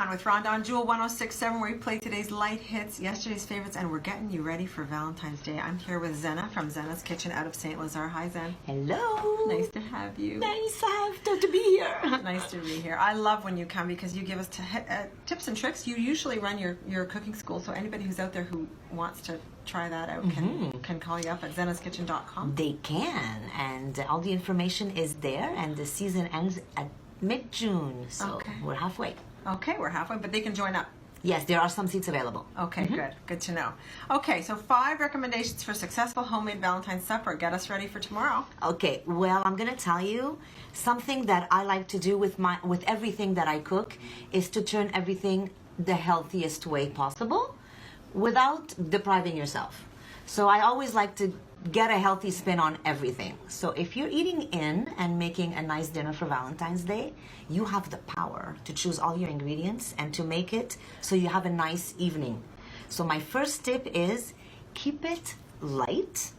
On with Rhonda on Jewel 106.7, where we play today's light hits, yesterday's favorites, and we're getting you ready for Valentine's Day. I'm here with Zeina from Zeina's Kitchen out of St. Lazare. Hi, Zen. Hello. Nice to have you. Nice to be here. Nice to be here. I love when you come because you give us tips and tricks. You usually run your cooking school, so anybody who's out there who wants to try that out can call you up at zeinaskitchen.com. They can, and all the information is there, and the season ends at mid-June, so we're halfway. Okay, we're halfway, but they can join up. Yes, there are some seats available. Okay, good to know. Okay, so 5 recommendations for successful homemade Valentine's supper. Get us ready for tomorrow. Okay, well, I'm gonna tell you something that I like to do with everything that I cook is to turn everything the healthiest way possible without depriving yourself. So I always like to get a healthy spin on everything. So if you're eating in and making a nice dinner for Valentine's Day, you have the power to choose all your ingredients and to make it so you have a nice evening. So my first tip is keep it light.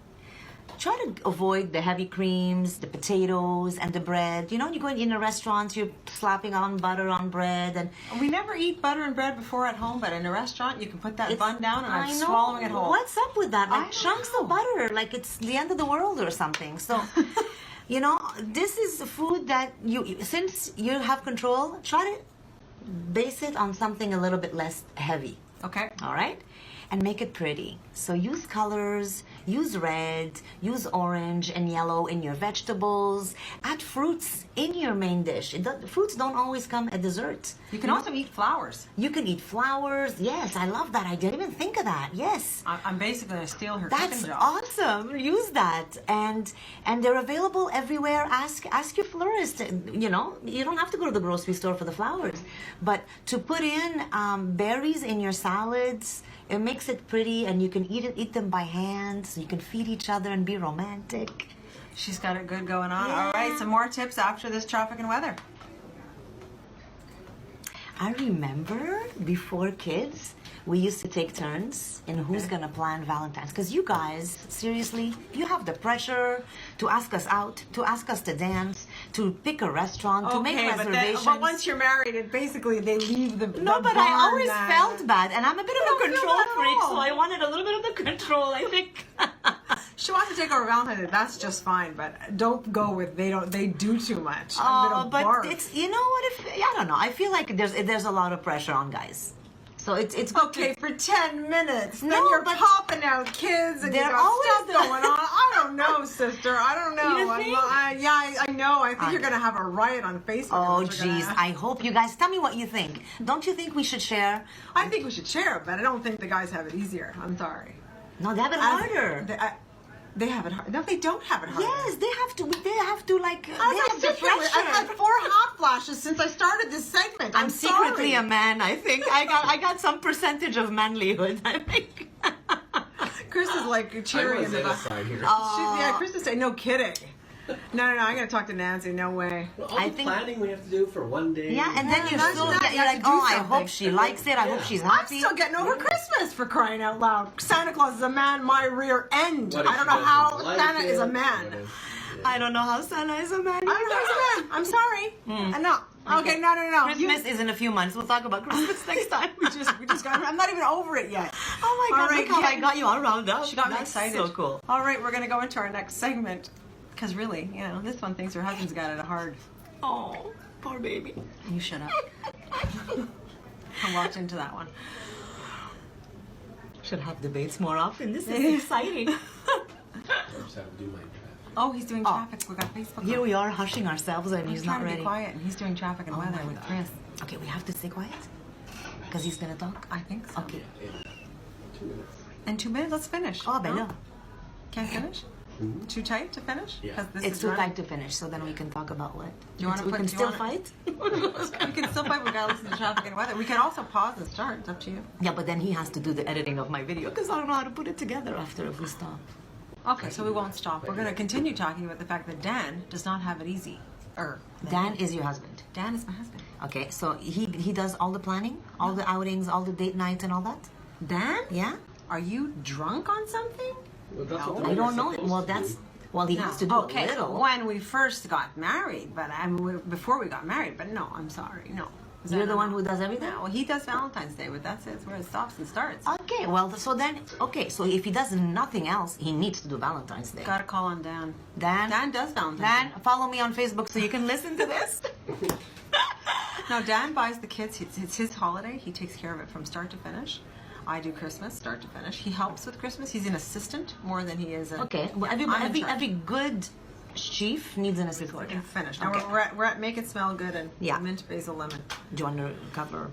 Try to avoid the heavy creams, the potatoes, and the bread. You know, you go in a restaurant, you're slapping on butter on bread. And we never eat butter and bread before at home, but in a restaurant, you can put that bun down and I'm swallowing it whole. What's up with that? Like chunks of butter, like it's the end of the world or something. So, you know, this is food that since you have control, try to base it on something a little bit less heavy. Okay. All right? And make it pretty. So use colors, use red, use orange and yellow in your vegetables. Add fruits in your main dish. Fruits don't always come at dessert. You can also eat flowers. You can eat flowers. Yes, I love that. I didn't even think of that. Yes. I'm basically going to steal her cooking job. That's awesome. Use that. And they're available everywhere. Ask your florist. You know, you don't have to go to the grocery store for the flowers. But to put in berries in your salads, it makes it pretty, and you can eat them by hand, so you can feed each other and be romantic. She's got it good going on. Yeah. All right, some more tips after this traffic and weather. I remember before kids, we used to take turns in who's gonna plan Valentine's. Because you guys, seriously, you have the pressure to ask us out, to ask us to dance, to pick a restaurant, to make reservations. But once you're married, they leave the No, but I always felt bad, and I'm a bit of a control freak, so I wanted a little bit of the control, I think. She wants to take over Valentine's Day. That's just fine, but don't go with they do too much. But it's, you know what? I don't know. I feel like there's a lot of pressure on guys. So it's okay for 10 minutes. Then you're popping out kids and they're always stuff going on. I don't know, sister. I don't know. You think? I know. I think you're gonna have a riot on Facebook. Oh, jeez. I hope you guys tell me what you think. Don't you think we should share? I think we should share, but I don't think the guys have it easier. I'm sorry. No, they have it harder. They have it hard. No, they don't have it hard. Yes, they have to like. They have the pressure. I've had 4 hot flashes since I started this segment. I'm secretly a man. I think I got some percentage of manlyhood. I think. Chris is like cheering in the back. Chris is saying, no kidding. No, I'm going to talk to Nancy. No way. Well, all the planning we have to do for one day. Yeah, and then you're like, oh, I hope she likes it. I hope she's happy. I'm still getting over Christmas, for crying out loud. Santa Claus is a man, my rear end. I don't know how Santa is a man. I don't know how Santa is a man. I don't know how he's a man. I'm sorry. No. Okay, no. Christmas is in a few months. We'll talk about Christmas next time. we just got. I'm not even over it yet. Oh my God! Look how I got you all round up. She got me excited. So cool. All right, we're gonna go into our next segment. Because really, you know, this one thinks her husband's got it hard. Oh, poor baby. You shut up. I walked into that one. Should have debates more often. This is exciting. Oh, he's doing traffic. We got Facebook. Here we are hushing ourselves, and he's not ready. Be quiet, and he's doing traffic and weather with Chris. Okay, we have to stay quiet because he's gonna talk. I think so. Okay. 2 minutes. In 2 minutes, let's finish. Oh, ben no. Can't finish? Too tight to finish? Yeah. It's too tight to finish, so then we can talk about what? We can still fight? We can still fight. We gotta listen to traffic and weather. We can also pause and start. It's up to you. Yeah, but then he has to do the editing of my video because I don't know how to put it together after if we stop. Okay, so we won't stop. We're going to continue talking about the fact that Dan does not have it easy. Dan is your husband. Dan is my husband. Okay, so he does all the planning, all the outings, all the date nights and all that? Dan? Yeah? Are you drunk on something? Well, I don't know. Well, he has to do a little. When we first got married, but before we got married. But no, I'm sorry. No. You're the one who does everything? Well, he does Valentine's Day, but that's it. It's where it stops and starts. Okay, well, so then, okay, so if he does nothing else, he needs to do Valentine's Day. Got to call on Dan. Dan? Dan does Valentine's Dan, Day. follow me on Facebook so you can listen to this. No, Dan buys the kids. It's his holiday. He takes care of it from start to finish. I do Christmas, start to finish. He helps with Christmas. He's an assistant more than he is a... Okay, well, I'm in every charge. good chief needs an assistant. And finish. Now Okay. we're at Make It Smell Good and Yeah. mint basil lemon. Do you want to cover?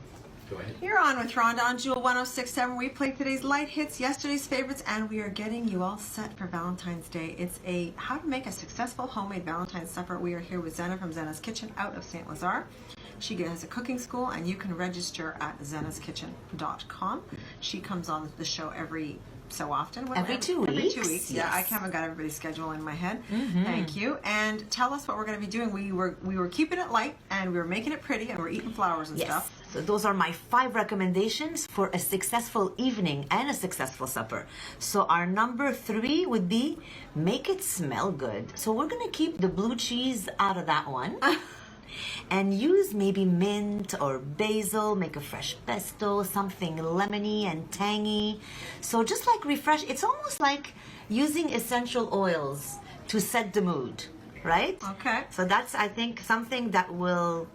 Go ahead. You're on with Rhonda on Jewel 106.7. We played today's light hits, yesterday's favorites, and we are getting you all set for Valentine's Day. It's a how to make a successful homemade Valentine's supper. We are here with Zeina from Zeina's Kitchen out of St. Lazare. She has a cooking school, and you can register at zeinaskitchen.com. She comes on the show every so often. Every 2 weeks. Every 2 weeks. Yeah, I Yes. haven't got everybody's schedule in my head. Thank you. And tell us what we're going to be doing. We were keeping it light, and we were making it pretty, and we're eating flowers and Yes. stuff. So those are my 5 recommendations for a successful evening and a successful supper. So our number 3 would be make it smell good. So we're going to keep the blue cheese out of that one. And use maybe mint or basil, make a fresh pesto, something lemony and tangy. So just like refresh, it's almost like using essential oils to set the mood, right? Okay. So that's, I think, something that will,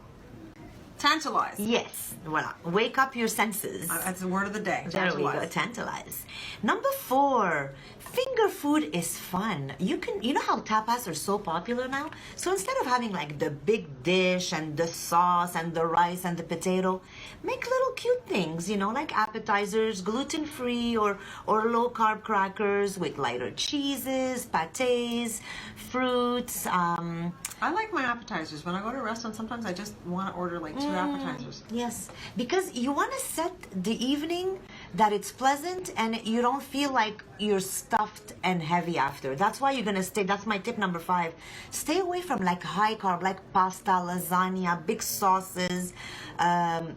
Tantalize. yes, voilà, wake up your senses. That's the word of the day. There we go, tantalize. Number 4, finger food is fun. You know how tapas are so popular now? So instead of having like the big dish and the sauce and the rice and the potato, make little cute things, like appetizers, gluten-free or low-carb crackers with lighter cheeses, pâtés, fruits. I like my appetizers. When I go to a restaurant, sometimes I just want to order like 2 appetizers. Yes, because you want to set the evening that it's pleasant and you don't feel like you're stuffed and heavy after. That's why you're going to stay. That's my tip number 5. Stay away from like high carb, like pasta, lasagna, big sauces,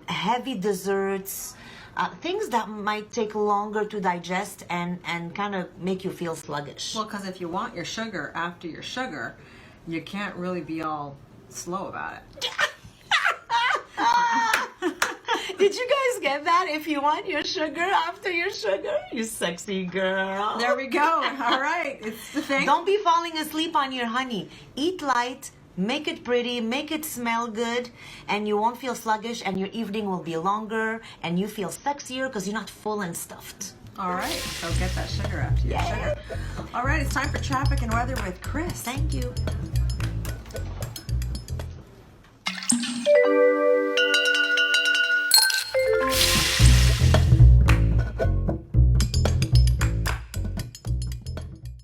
heavy desserts, things that might take longer to digest and kind of make you feel sluggish. Well, because if you want your sugar after your sugar, you can't really be all slow about it. Did you guys get that? If you want your sugar after your sugar, you sexy girl. There we go. All right. It's the thing. Don't be falling asleep on your honey. Eat light, make it pretty, make it smell good, and you won't feel sluggish, and your evening will be longer, and you feel sexier because you're not full and stuffed. All right. So get that sugar after your sugar. All right. It's time for traffic and weather with Chris. Thank you.